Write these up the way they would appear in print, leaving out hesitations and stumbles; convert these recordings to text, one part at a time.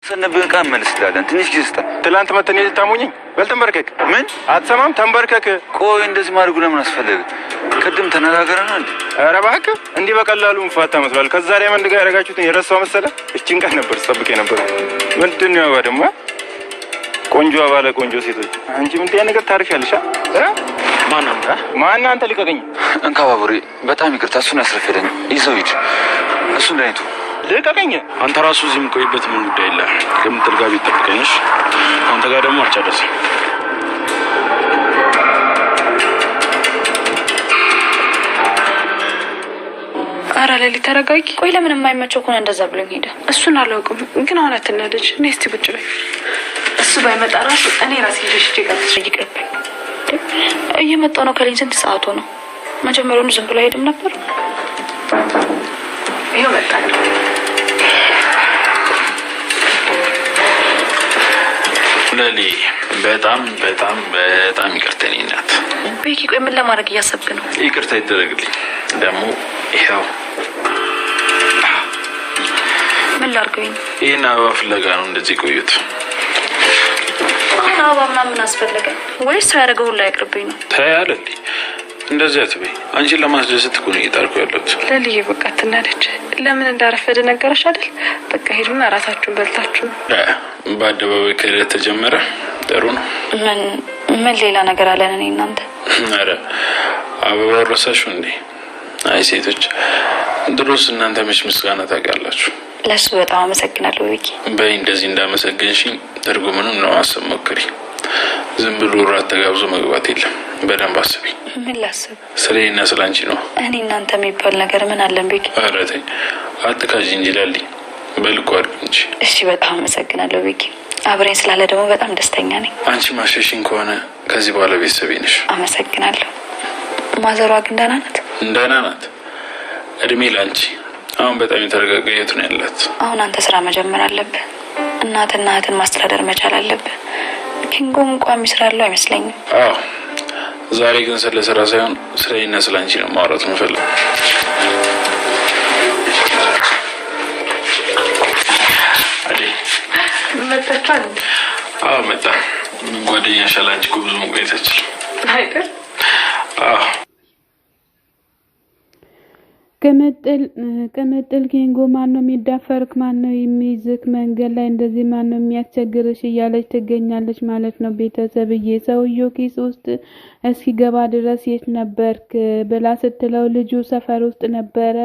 ሰነብን ቃል መልስላለን ትንሽ ጊዜ ስጣ ትላንት መተን የታሙኝ በልተንበርከክ ምን አትሰማም ተንበርከክ ቆይ እንደዚህ ማድረግ ለምን አስፈለገ ቅድም ተነጋግረናል ኧረ እባክህ እንዲህ በቀላሉ እንፋታ መስሏል ከዛ ላይ መንድ ጋር ያረጋችሁትን የረሳው መሰለ እቺን ቀን ነበር ተጠብቄ ነበር ምንድን ነው ደግሞ ቆንጆ ባለ ቆንጆ ሴቶች አንቺ ምን ትያ ነገር ታርሻለሽ ማን አንተ ልቀቀኝ እንካባቡሪ በጣም ይቅርታ እሱን ያስረፈደኝ ይዘው ሂድ እሱን ዳይቱ ልቀቀኝ አንተ ራሱ እዚህም ቆይበት ምን ጉዳይ ይላል ከምትል ጋር ቢጠብቀኝሽ አንተ ጋር ደግሞ አልጨረስም አራ ለሊ ተረጋጊ ቆይ ለምን የማይመቸው ከሆነ እንደዛ ብሎኝ ሄደ እሱን አላውቅም ግን አሁን አትናደጅ እኔ እስቲ ቁጭ በይ እሱ ባይመጣ ራሱ እኔ ራሴ ልጅ ጋር ይቀርብኝ እየመጣ ነው ከሌን ስንት ሰዓቱ ነው መጀመሪያውኑ ዝም ብሎ ሄድም ነበር ይሄው መጣ ለሊ በጣም ይቅርተኝ እናት ቤኪ ቆይ ምን ለማድረግ እያሰብክ ነው ይቅርታ ይደረግልኝ ደግሞ ይሄው ምን ላድርገኝ ይሄን አበባ ፍለጋ ነው እንደዚህ ቆዩት አበባ ምን አስፈለገ ወይስ ያደረገው ሁሉ አይቅርብኝ ነው ታያለልኝ እንደዚህ አትበይ አንቺን ለማስደሰት እኮ ነው እየጣርኩ ያለሁት ለልዬ በቃ አትናደድ ለምን እንዳረፈደ ነገርሽ አይደል በቃ ሄዱና ራሳችሁን በልታችሁ በአደባባይ ከሌለ ተጀመረ ጥሩ ነው ምን ሌላ ነገር አለን እኔ እናንተ አረ አበባ ረሳሽው እንዴ አይ ሴቶች ድሮስ እናንተ መች ምስጋና ታውቃላችሁ ለሱ በጣም አመሰግናለሁ ቤኪ በይ እንደዚህ እንዳመሰግንሽኝ ትርጉሙን ነው አሰማከሪ ዝም ብሎ ራት ተጋብዞ መግባት የለም በደንብ አስቢ ምን ላስብ ስለኔና ስላንቺ ነው እኔ እናንተ የሚባል ነገር ምን አለን ቤኪ ኧረ ተይ አትካጂ እንጂ ላልኝ በልኩ አድርጊ እንጂ እሺ በጣም አመሰግናለሁ ቤኪ አብሬን ስላለ ደግሞ በጣም ደስተኛ ነኝ አንቺ ማሸሽኝ ከሆነ ከዚህ በኋላ ቤተሰቤ ነሽ አመሰግናለሁ ማዘሯ ግን ደህና ናት እድሜ ላንቺ አሁን በጣም የተረጋጋ ህይወት ነው ያላት አሁን አንተ ስራ መጀመር አለብህ እናትና እህትን ማስተዳደር መቻል አለብህ ኪንጎም ቋሚ ስራ ያለው አይመስለኝም አዎ ዛሬ ግን ስለ ስራ ሳይሆን ስለኔና ስላንቺ ነው ማውራት የምፈልገው አዲ መጣቻል አዎ መጣ ጓደኛሽ አላንቺ ብዙ ሙቀይተች አይደል አዎ ከመጥል ኪንጎ ማን ነው የሚዳፈርክ ማን ነው የሚዝክ መንገድ ላይ እንደዚህ ማን ነው የሚያስቸግርሽ እያለች ትገኛለች ማለት ነው ቤተሰብዬ ሰውየው ኪስ ውስጥ እስኪገባ ድረስ የት ነበርክ ብላ ስትለው ልጁ ሰፈር ውስጥ ነበረ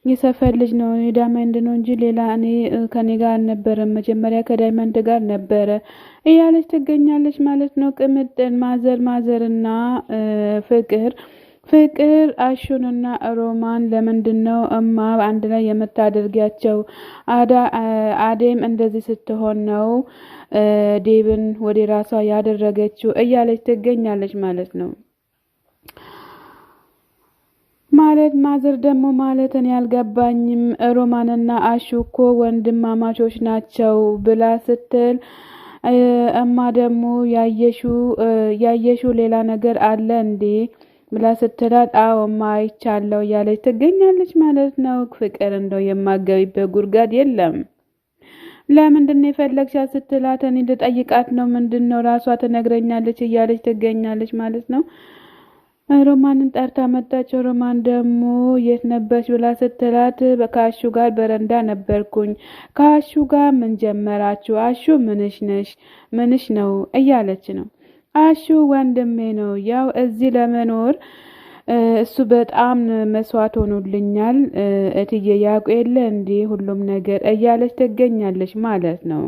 የሰፈር ልጅ ነው ዳይመንድ ነው እንጂ ሌላ እኔ ከኔ ጋር አልነበረም መጀመሪያ ከዳይመንድ ጋር ነበረ እያለች ትገኛለች ማለት ነው ቅምጥል ማዘርና ፍቅር አሹንና ሮማን ለምንድነው እማ አንድ ላይ የምታደርጋቸው አዴም እንደዚህ ስትሆን ነው ዴብን ወደ ራሷ ያደረገችው እያለች ትገኛለች ማለት ነው ማለት ማዘር ደግሞ ማለትን ያልገባኝም ሮማንና አሹ እኮ ወንድማማቾች ናቸው ብላ ስትል እማ ደግሞ ያየሹ ሌላ ነገር አለ እንዴ ብላ ስትላት አዎማ አይቻለሁ ያለች ትገኛለች ማለት ነው ፍቅር እንደው የማገቢበት ጉርጋድ የለም ለምንድነው የፈለግሻት ስትላት እኔ ልጠይቃት ነው ምንድነው ራሷ ትነግረኛለች እያለች ትገኛለች ማለት ነው ሮማንን ጠርታ መጣች ሮማን ደግሞ የት ነበርሽ ብላ ስትላት ከአሹ ጋር በረንዳ ነበርኩኝ ከአሹ ጋር ምን ጀመራችሁ አሹ ምንሽ ነው እያለች ነው አሹ ወንድሜ ነው ያው እዚህ ለመኖር እሱ በጣም መስዋዕት ሆኖልኛል እትዬ ያውቁ የለ እንዴ ሁሉም ነገር እያለች ትገኛለች ማለት ነው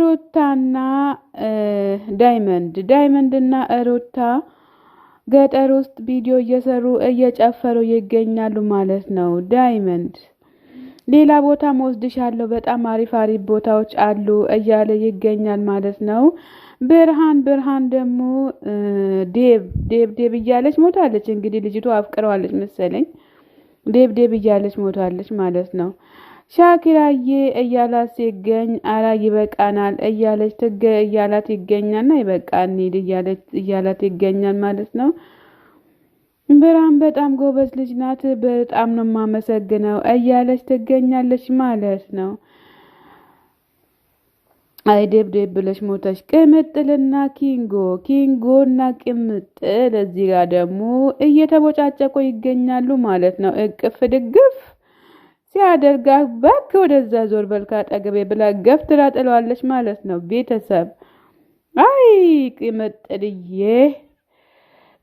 ሩታና ዳይመንድና ሩታ ገጠር ውስጥ ቪዲዮ እየሰሩ እየጨፈሩ ይገኛሉ ማለት ነው ዳይመንድ ሌላ ቦታ ወስድሻለሁ በጣም አሪፍ ቦታዎች አሉ እያለ ይገኛል ማለት ነው ብርሃን ደግሞ ዴብ እያለች ሞታለች እንግዲህ ልጅቷ አፍቅረዋለች መሰለኝ ዴብ እያለች ሞታለች ማለት ነው ሻኪራዬ እያላት ሲገኝ አራ ይበቃናል እያለች እያላት ይገኛልና ይበቃን እያላት ይገኛል ማለት ነው ብርሃን በጣም ጎበዝ ልጅ ናት፣ በጣም ነው የማመሰግነው እያለች ትገኛለች ማለት ነው። አይ ደብደብ ብለሽ ሞተሽ። ቅምጥልና ኪንጎና ቅምጥል እዚህ ጋር ደግሞ እየተቦጫጨቁ ይገኛሉ ማለት ነው። እቅፍ ድግፍ ሲያደርጋ ባክ ወደዛ ዞር በልካ አጠገቤ ብላ ገፍትራ ጥለዋለች ማለት ነው። ቤተሰብ አይ ቅምጥልዬ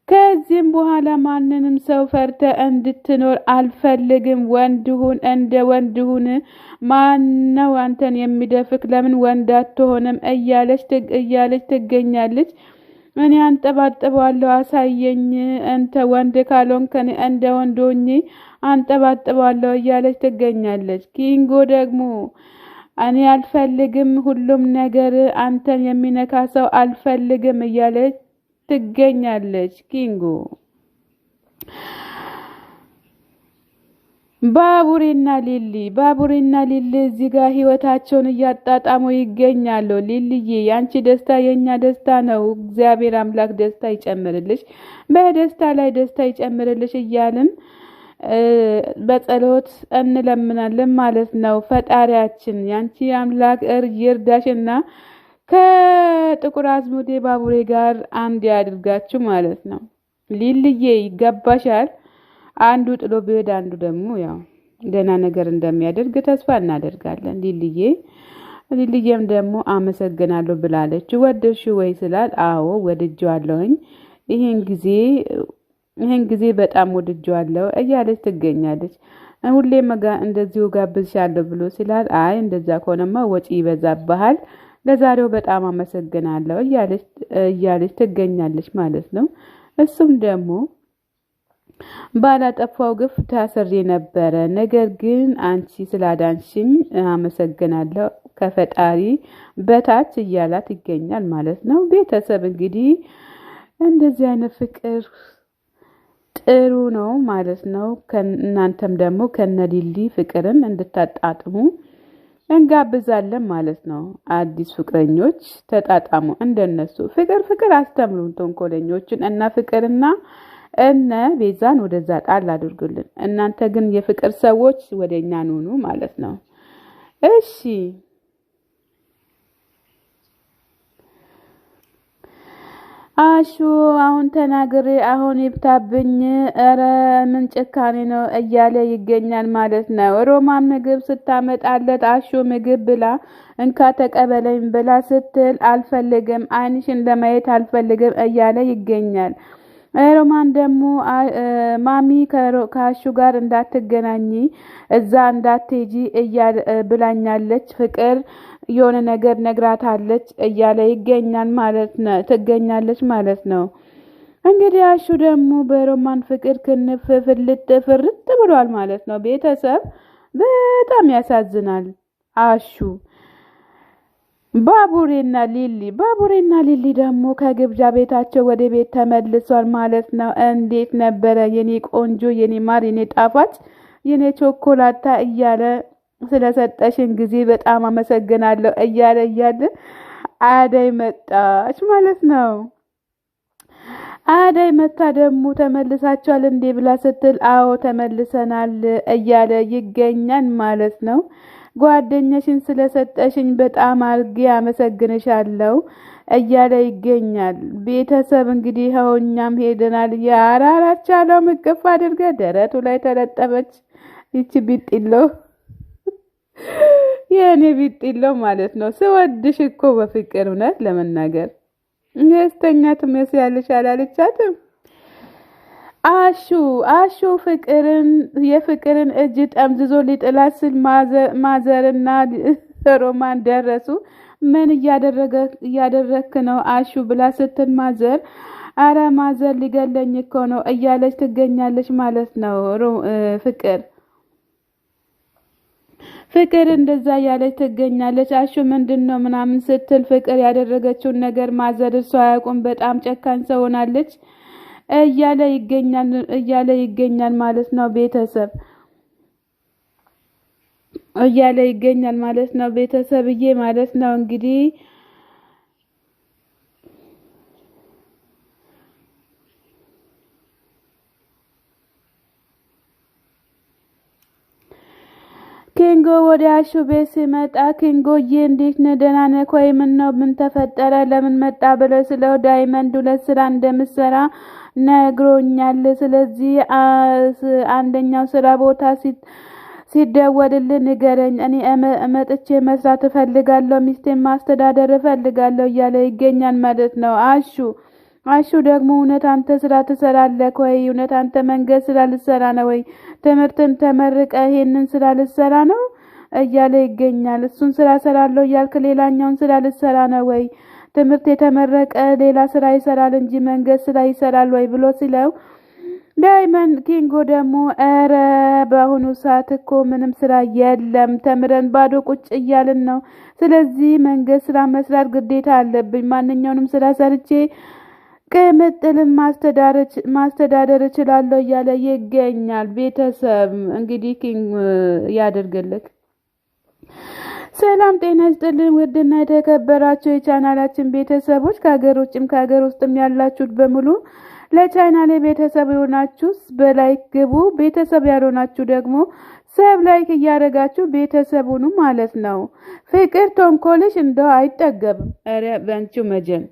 ከዚህም በኋላ ማንንም ሰው ፈርተ እንድትኖር አልፈልግም። ወንድሁን እንደ ወንድሁን ማነው አንተን የሚደፍክ? ለምን ወንድ አትሆንም? እያለች ትገኛለች። እኔ አንጠባጥባለሁ፣ አሳየኝ አንተ ወንድ ካልሆንክ እንደ ወንዶኝ አንጠባጥባለሁ እያለች ትገኛለች። ኪንጎ ደግሞ እኔ አልፈልግም፣ ሁሉም ነገር አንተን የሚነካ ሰው አልፈልግም እያለች ትገኛለች። ኪንጎ ባቡሬና ሊሊ እዚህ ጋር ህይወታቸውን እያጣጣሙ ይገኛሉ። ሊሊዬ ያንቺ ደስታ የኛ ደስታ ነው። እግዚአብሔር አምላክ ደስታ ይጨምርልሽ፣ በደስታ ላይ ደስታ ይጨምርልሽ እያልን በጸሎት እንለምናለን ማለት ነው። ፈጣሪያችን ያንቺ አምላክ ይርዳሽና ከጥቁር አዝሙዴ ባቡሬ ጋር አንድ ያድርጋችሁ ማለት ነው። ሊልዬ ይገባሻል። አንዱ ጥሎ ቢሄድ አንዱ ደግሞ ያው ደህና ነገር እንደሚያደርግ ተስፋ እናደርጋለን። ሊልዬም ደግሞ አመሰግናለሁ ብላለች። ወደድሽ ወይ ስላል አዎ ወድጄዋለሁኝ፣ ይሄን ጊዜ በጣም ወድጄዋለሁ እያለች ትገኛለች። ሁሌም እንደዚሁ ጋብዝሻለሁ ብሎ ስላል አይ እንደዛ ከሆነማ ወጪ ይበዛብሃል፣ ለዛሬው በጣም አመሰግናለሁ እያለች ትገኛለች ማለት ነው። እሱም ደግሞ ባላጠፋው ግፍ ታስሬ ነበረ፣ ነገር ግን አንቺ ስላዳንሽኝ አመሰግናለሁ ከፈጣሪ በታች እያላት ይገኛል ማለት ነው። ቤተሰብ እንግዲህ እንደዚህ አይነት ፍቅር ጥሩ ነው ማለት ነው። እናንተም ደግሞ ከነሊሊ ፍቅርን እንድታጣጥሙ እንጋብዛለን ማለት ነው። አዲስ ፍቅረኞች ተጣጣሙ፣ እንደነሱ ፍቅር አስተምሩን ተንኮለኞችን እና ፍቅርና እነ ቤዛን ወደዛ ጣል አድርጉልን። እናንተ ግን የፍቅር ሰዎች ወደኛ ኑኑ ማለት ነው። እሺ አሹ አሁን ተናግሬ አሁን ይብታብኝ፣ ኧረ ምን ጭካኔ ነው እያለ ይገኛል ማለት ነው። ሮማን ምግብ ስታመጣለት አሹ ምግብ ብላ እንካ ተቀበለኝ ብላ ስትል አልፈልግም፣ አይንሽን ለማየት አልፈልግም እያለ ይገኛል። ሮማን ደግሞ ማሚ ከአሹ ጋር እንዳትገናኝ እዛ እንዳትሄጂ ብላኛለች፣ ፍቅር የሆነ ነገር ነግራታለች እያለ ትገኛለች ማለት ነው። እንግዲህ አሹ ደግሞ በሮማን ፍቅር ክንፍ ፍርጥ ብሏል ማለት ነው። ቤተሰብ በጣም ያሳዝናል። አሹ ባቡሬና ሊሊ ደግሞ ከግብዣ ቤታቸው ወደ ቤት ተመልሷል ማለት ነው። እንዴት ነበረ የኔ ቆንጆ፣ የኔ ማር፣ የኔ ጣፋጭ፣ የኔ ቾኮላታ እያለ ስለሰጠሽን ጊዜ በጣም አመሰግናለሁ እያለ አደይ መጣች ማለት ነው። አደይ መታ ደግሞ ተመልሳችኋል እንዴ ብላ ስትል አዎ ተመልሰናል እያለ ይገኛል ማለት ነው። ጓደኛሽን ስለሰጠሽኝ በጣም አርጌ አመሰግንሻለሁ እያለ ይገኛል። ቤተሰብ እንግዲህ እኛም ሄደናል። ያራራቻለው ምቅፍ አድርገ ደረቱ ላይ ተለጠፈች። ይቺ ቢጥሎ የኔ ቢጥሎ ማለት ነው። ስወድሽ እኮ በፍቅር እውነት ለመናገር የስተኛትም ያለሽ አላለቻትም። አሹ የፍቅርን እጅ ጠምዝዞ ሊጥላት ስል ማዘርና ሮማን ደረሱ። ምን እያደረክ ነው አሹ ብላ ስትል ማዘር አረ ማዘር ሊገለኝ እኮ ነው እያለች ትገኛለች ማለት ነው። ፍቅር እንደዛ እያለች ትገኛለች። አሹ ምንድነው ምናምን ስትል ፍቅር ያደረገችውን ነገር ማዘር እሷ አያውቁም፣ በጣም ጨካኝ ሰው ሆናለች እያለ ይገኛል ማለት ነው። ቤተሰብ እያለ ይገኛል ማለት ነው። ቤተሰብዬ ማለት ነው እንግዲህ ኪንጎ ወደ አሹ ቤት ሲመጣ ኪንጎዬ እንዴት ነህ? ደህና ነህ ወይ? ምን ነው? ምን ተፈጠረ? ለምን መጣ? ብለው ስለው ዳይመንድ 2 ስራ እንደምትሰራ ነግሮኛል። ስለዚህ አንደኛው ስራ ቦታ ሲደወልልህ ንገረኝ። እኔ መጥቼ መስራት እፈልጋለሁ፣ ሚስቴን ማስተዳደር እፈልጋለሁ እያለ ይገኛል ማለት ነው። አሹ ደግሞ እውነት አንተ ስራ ትሰራለህ ወይ? እውነት አንተ መንገድ ስራ ልትሰራ ነው ወይ? ትምህርትን ተመርቀ ይሄንን ስራ ልትሰራ ነው እያለ ይገኛል። እሱን ስራ ሰራለሁ እያልክ ሌላኛውን ስራ ልትሰራ ነው ወይ? ትምህርት የተመረቀ ሌላ ስራ ይሰራል እንጂ መንገድ ስራ ይሰራል ወይ ብሎ ሲለው ዳይመንድ ኪንጎ ደግሞ ኧረ በአሁኑ ሰዓት እኮ ምንም ስራ የለም፣ ተምረን ባዶ ቁጭ እያልን ነው። ስለዚህ መንገድ ስራ መስራት ግዴታ አለብኝ። ማንኛውንም ስራ ሰርቼ ቅምጥልን ማስተዳደር እችላለሁ እያለ ይገኛል። ቤተሰብ እንግዲህ ኪንግ ያደርግልክ። ሰላም ጤና ይስጥልን ውድና የተከበራችሁ የቻናላችን ቤተሰቦች ከሀገር ውጭም ከሀገር ውስጥም ያላችሁት በሙሉ ለቻናሌ ቤተሰብ የሆናችሁ በላይክ ግቡ፣ ቤተሰብ ያልሆናችሁ ደግሞ ሰብ ላይክ እያደረጋችሁ ቤተሰቡን ማለት ነው። ፍቅር ተንኮልሽ እንደው አይጠገብም። ኧረ በንቹ መጀን